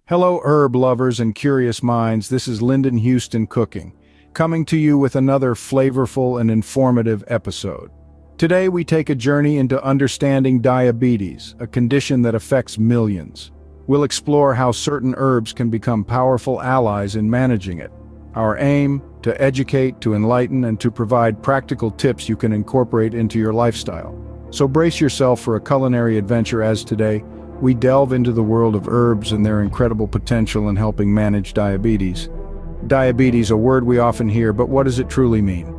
Hello, herb lovers and curious minds. This is Lyndon Houston Cooking, coming to you with another flavorful and informative episode. Today, we take a journey into understanding diabetes, a condition that affects millions. We'll explore how certain herbs can become powerful allies in managing it. Our aim, to educate, to enlighten, and to provide practical tips you can incorporate into your lifestyle. So brace yourself for a culinary adventure as today, we delve into the world of herbs and their incredible potential in helping manage diabetes. Diabetes, a word we often hear, but what does it truly mean?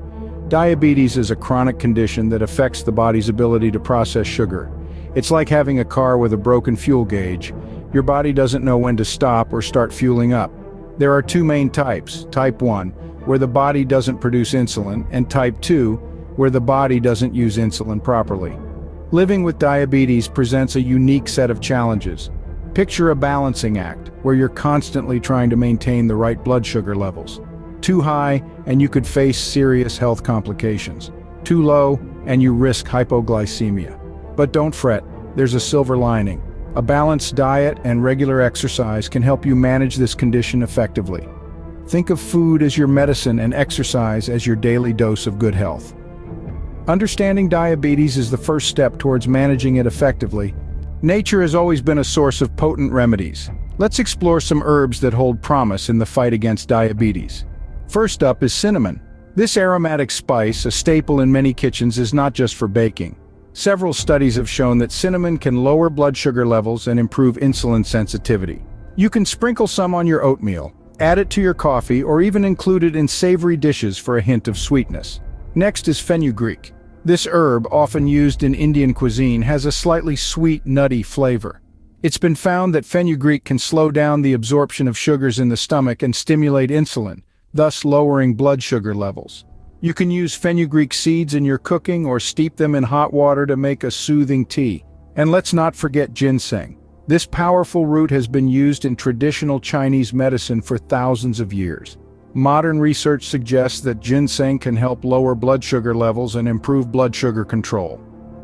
Diabetes is a chronic condition that affects the body's ability to process sugar. It's like having a car with a broken fuel gauge. Your body doesn't know when to stop or start fueling up. There are two main types, type 1, where the body doesn't produce insulin, and type 2, where the body doesn't use insulin properly. Living with diabetes presents a unique set of challenges. Picture a balancing act, where you're constantly trying to maintain the right blood sugar levels. Too high, and you could face serious health complications. Too low, and you risk hypoglycemia. But don't fret, there's a silver lining. A balanced diet and regular exercise can help you manage this condition effectively. Think of food as your medicine and exercise as your daily dose of good health. Understanding diabetes is the first step towards managing it effectively. Nature has always been a source of potent remedies. Let's explore some herbs that hold promise in the fight against diabetes. First up is cinnamon. This aromatic spice, a staple in many kitchens, is not just for baking. Several studies have shown that cinnamon can lower blood sugar levels and improve insulin sensitivity. You can sprinkle some on your oatmeal, add it to your coffee, or even include it in savory dishes for a hint of sweetness. Next is fenugreek. This herb, often used in Indian cuisine, has a slightly sweet, nutty flavor. It's been found that fenugreek can slow down the absorption of sugars in the stomach and stimulate insulin, thus lowering blood sugar levels. You can use fenugreek seeds in your cooking or steep them in hot water to make a soothing tea. And let's not forget ginseng. This powerful root has been used in traditional Chinese medicine for thousands of years. Modern research suggests that ginseng can help lower blood sugar levels and improve blood sugar control.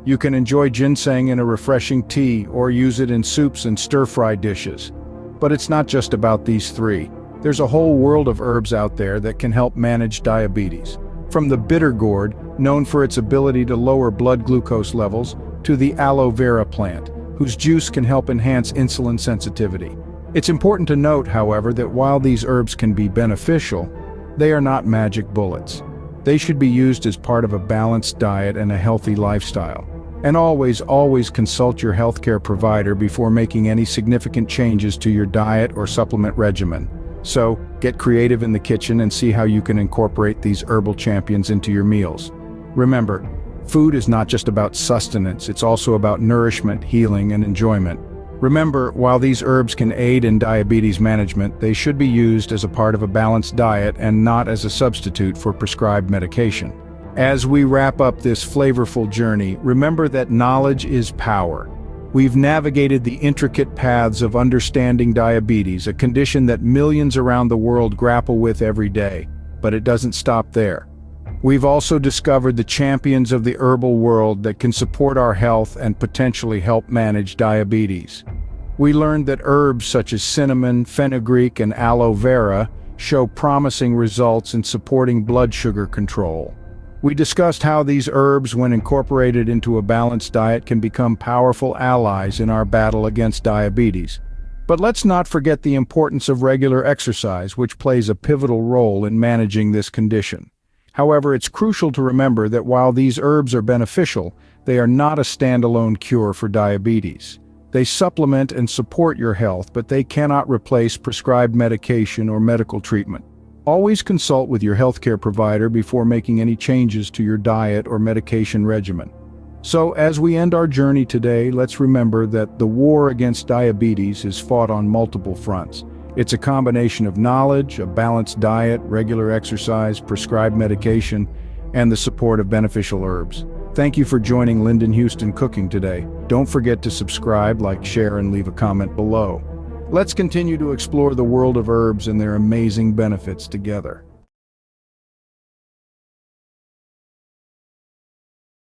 You can enjoy ginseng in a refreshing tea or use it in soups and stir-fry dishes. But it's not just about these three. There's a whole world of herbs out there that can help manage diabetes. From the bitter gourd, known for its ability to lower blood glucose levels, to the aloe vera plant, whose juice can help enhance insulin sensitivity. It's important to note, however, that while these herbs can be beneficial, they are not magic bullets. They should be used as part of a balanced diet and a healthy lifestyle. And always consult your healthcare provider before making any significant changes to your diet or supplement regimen. So, get creative in the kitchen and see how you can incorporate these herbal champions into your meals. Remember, food is not just about sustenance, it's also about nourishment, healing, and enjoyment. Remember, while these herbs can aid in diabetes management, they should be used as a part of a balanced diet and not as a substitute for prescribed medication. As we wrap up this flavorful journey, remember that knowledge is power. We've navigated the intricate paths of understanding diabetes, a condition that millions around the world grapple with every day. But it doesn't stop there. We've also discovered the champions of the herbal world that can support our health and potentially help manage diabetes. We learned that herbs such as cinnamon, fenugreek, and aloe vera show promising results in supporting blood sugar control. We discussed how these herbs, when incorporated into a balanced diet, can become powerful allies in our battle against diabetes. But let's not forget the importance of regular exercise, which plays a pivotal role in managing this condition. However, it's crucial to remember that while these herbs are beneficial, they are not a standalone cure for diabetes. They supplement and support your health, but they cannot replace prescribed medication or medical treatment. Always consult with your healthcare provider before making any changes to your diet or medication regimen. So, as we end our journey today, let's remember that the war against diabetes is fought on multiple fronts. It's a combination of knowledge, a balanced diet, regular exercise, prescribed medication, and the support of beneficial herbs. Thank you for joining Lyndon Houston Cooking today. Don't forget to subscribe, like, share, and leave a comment below. Let's continue to explore the world of herbs and their amazing benefits together.